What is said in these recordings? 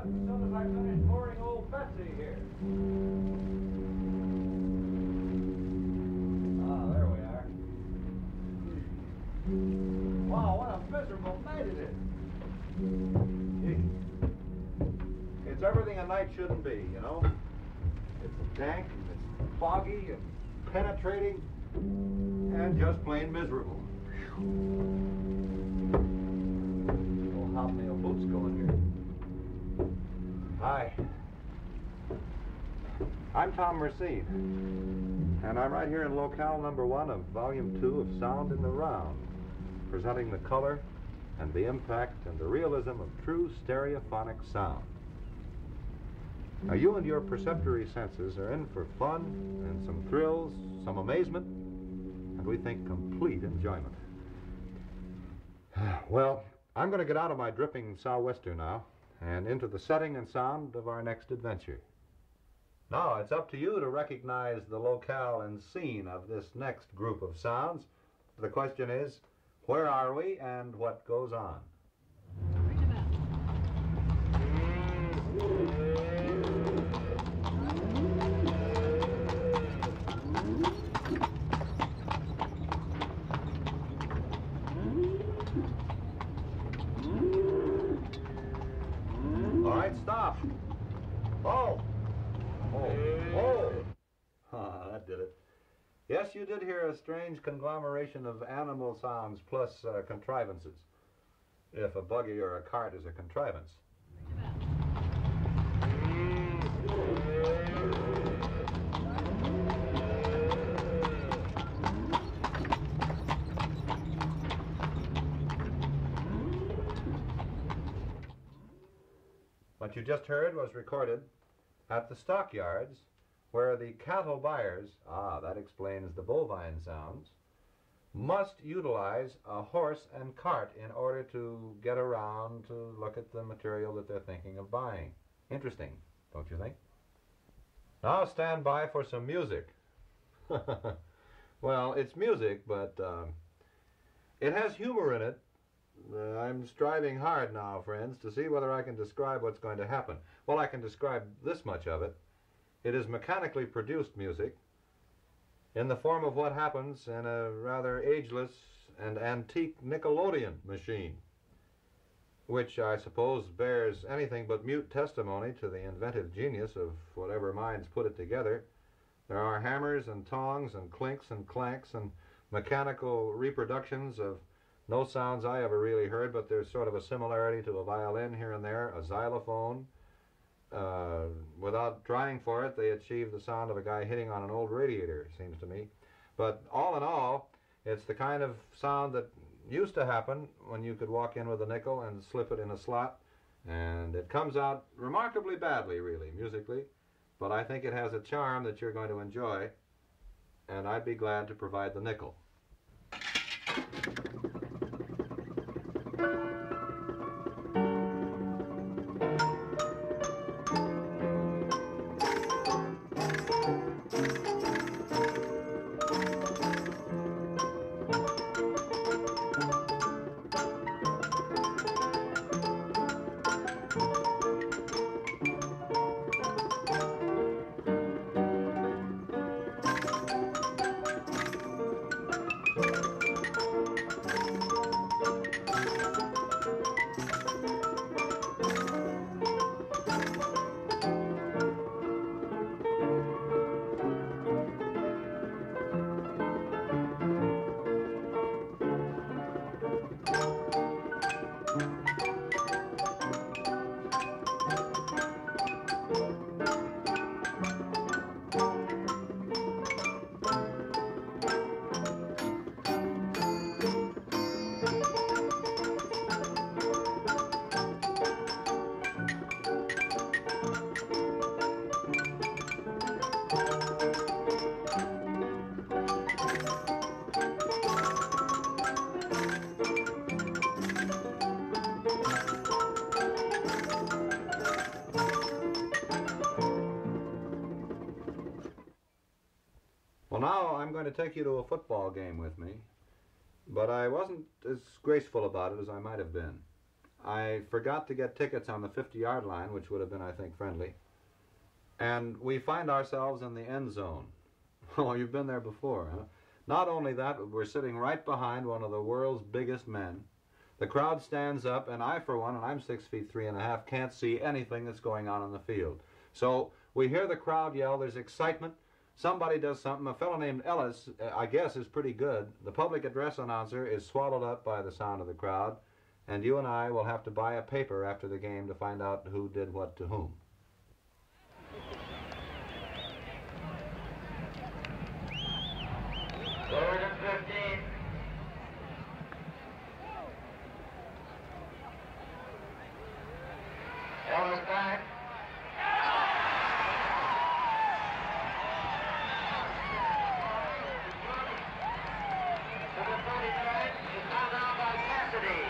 as soon as I finish boarding old Betsy here. Ah, there we are. Wow, what a miserable night it is. Gee. It's everything a night shouldn't be, you know? It's dank, and it's foggy, and penetrating, and just plain miserable. Old hobnail boots going here. Hi. I'm Tom Merced, and I'm right here in locale number 1 of volume 2 of Sound in the Round, presenting the color and the impact and the realism of true stereophonic sound. Now, you and your perceptory senses are in for fun and some thrills, some amazement, and we think complete enjoyment. Well, I'm going to get out of my dripping sou'wester now and into the setting and sound of our next adventure. Now, it's up to you to recognize the locale and scene of this next group of sounds. The question is, where are we and what goes on? All right, stop. Oh. Oh. Oh, that did it. Yes, you did hear a strange conglomeration of animal sounds plus contrivances. If a buggy or a cart is a contrivance. What you just heard was recorded at the stockyards, where the cattle buyers, that explains the bovine sounds, must utilize a horse and cart in order to get around to look at the material that they're thinking of buying. Interesting, don't you think? Now stand by for some music. Well, it's music, but it has humor in it. I'm striving hard now, friends, to see whether I can describe what's going to happen. Well, I can describe this much of it. It is mechanically produced music in the form of what happens in a rather ageless and antique Nickelodeon machine, which I suppose bears anything but mute testimony to the inventive genius of whatever minds put it together. There are hammers and tongs and clinks and clanks and mechanical reproductions of no sounds I ever really heard, but there's sort of a similarity to a violin here and there, a xylophone. Without trying for it, they achieve the sound of a guy hitting on an old radiator, it seems to me. But all in all, it's the kind of sound that used to happen when you could walk in with a nickel and slip it in a slot, and it comes out remarkably badly, really, musically, but I think it has a charm that you're going to enjoy, and I'd be glad to provide the nickel. Well, now I'm going to take you to a football game with me, but I wasn't as graceful about it as I might have been. I forgot to get tickets on the 50-yard line, which would have been, I think, friendly. And we find ourselves in the end zone. Oh, you've been there before, huh? Not only that, but we're sitting right behind one of the world's biggest men. The crowd stands up, and I, for one, and I'm 6 feet 3½, can't see anything that's going on in the field. So we hear the crowd yell, there's excitement. Somebody does something. A fellow named Ellis, I guess, is pretty good. The public address announcer is swallowed up by the sound of the crowd, and you and I will have to buy a paper after the game to find out who did what to whom. Third and 15. Ellis back. To the 39, is found out by Cassidy.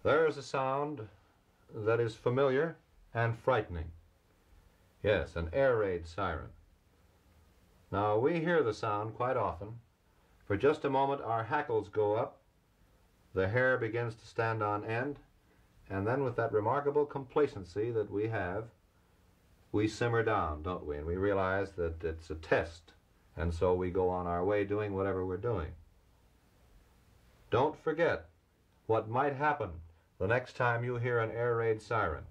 There is a sound that is familiar and frightening. Yes, an air raid siren. Now, we hear the sound quite often. For just a moment, our hackles go up, the hair begins to stand on end, and then with that remarkable complacency that we have, we simmer down, don't we? And we realize that it's a test, and so we go on our way doing whatever we're doing. Don't forget what might happen the next time you hear an air raid siren.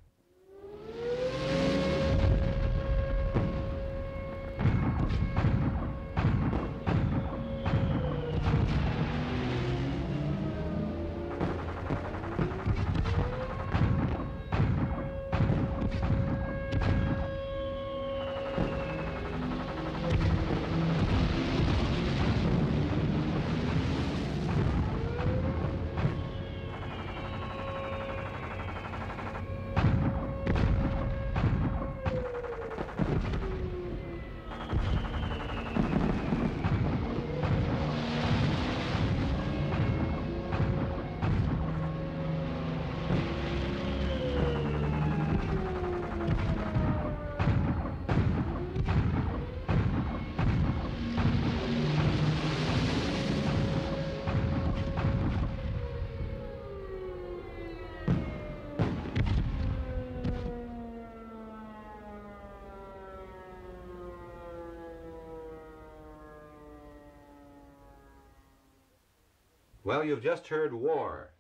Well, you've just heard War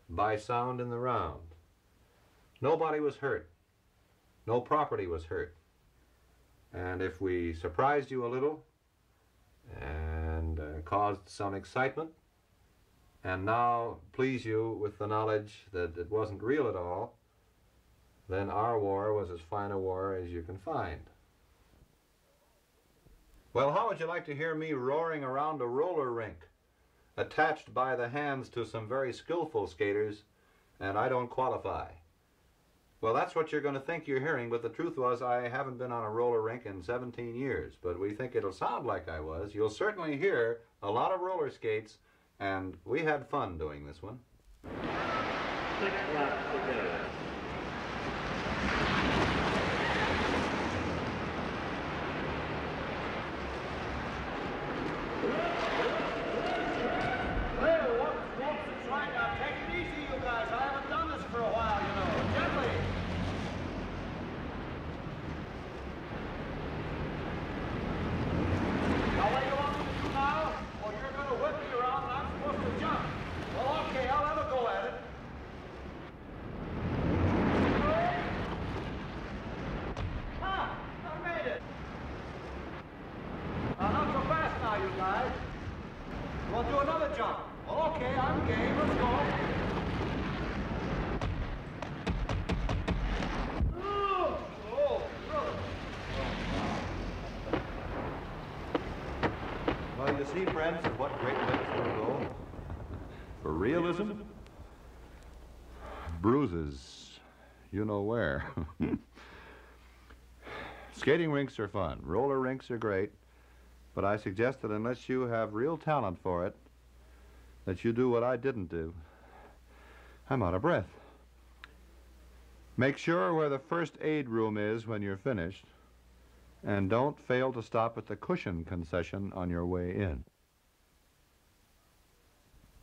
by Sound in the Round. Nobody was hurt. No property was hurt. And if we surprised you a little and caused some excitement and now please you with the knowledge that it wasn't real at all, then our war was as fine a war as you can find. Well, how would you like to hear me roaring around a roller rink, attached by the hands to some very skillful skaters, and I don't qualify? Well, that's what you're going to think you're hearing, but the truth was I haven't been on a roller rink in 17 years, but we think it'll sound like I was. You'll certainly hear a lot of roller skates, and we had fun doing this one. 6 laps to go. do another jump. Okay, I'm game. Let's go. Well, you see, friends, at what great lengths we'll go for realism. Bruises, you know where. Skating rinks are fun. Roller rinks are great. But I suggest that unless you have real talent for it, that you do what I didn't do. I'm out of breath. Make sure where the first aid room is when you're finished, and don't fail to stop at the cushion concession on your way in.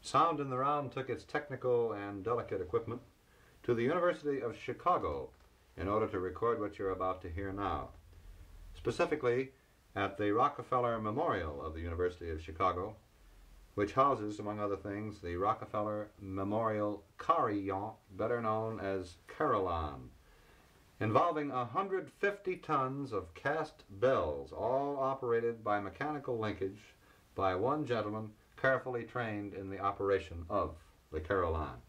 Sound in the Round took its technical and delicate equipment to the University of Chicago in order to record what you're about to hear now. Specifically, at the Rockefeller Memorial of the University of Chicago, which houses, among other things, the Rockefeller Memorial Carillon, better known as Carillon, involving 150 tons of cast bells, all operated by mechanical linkage by one gentleman carefully trained in the operation of the Carillon.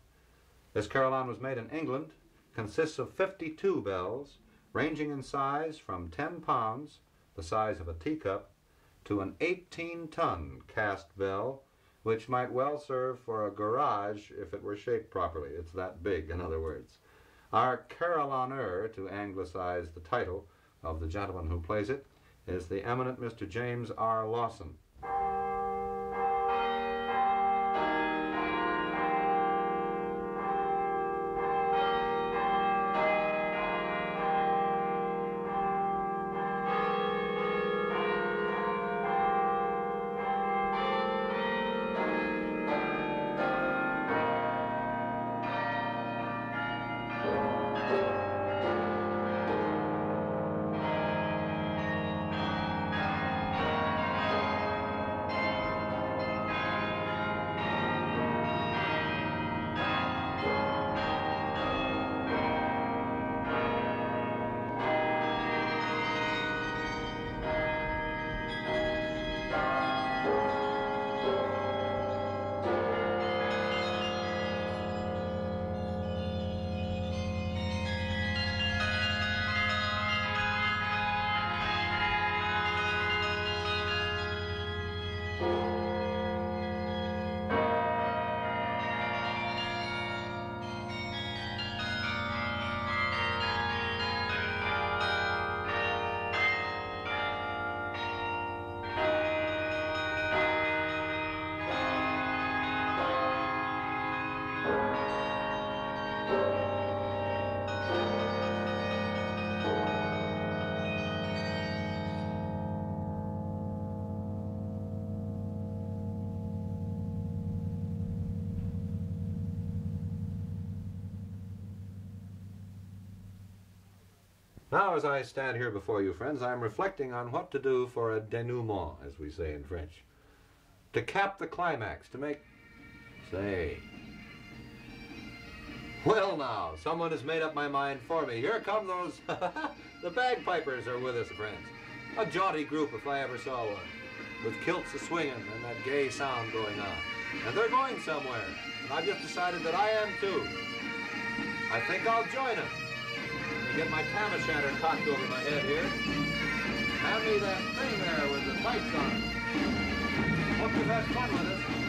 This Carillon was made in England, consists of 52 bells, ranging in size from 10 pounds, the size of a teacup, to an 18-ton cast bell, which might well serve for a garage if it were shaped properly. It's that big, in other words. Our carillonneur, to anglicize the title of the gentleman who plays it, is the eminent Mr. James R. Lawson. Now, as I stand here before you, friends, I'm reflecting on what to do for a denouement, as we say in French. To cap the climax, to make... Say... Well now, someone has made up my mind for me. Here come those... the bagpipers are with us, friends. A jaunty group if I ever saw one. With kilts a-swinging and that gay sound going on. And they're going somewhere. And I've just decided that I am too. I think I'll join them. Get my tam o'shanter cocked over my head here. Hand me that thing there with the tights on it. Hope you've had fun with us.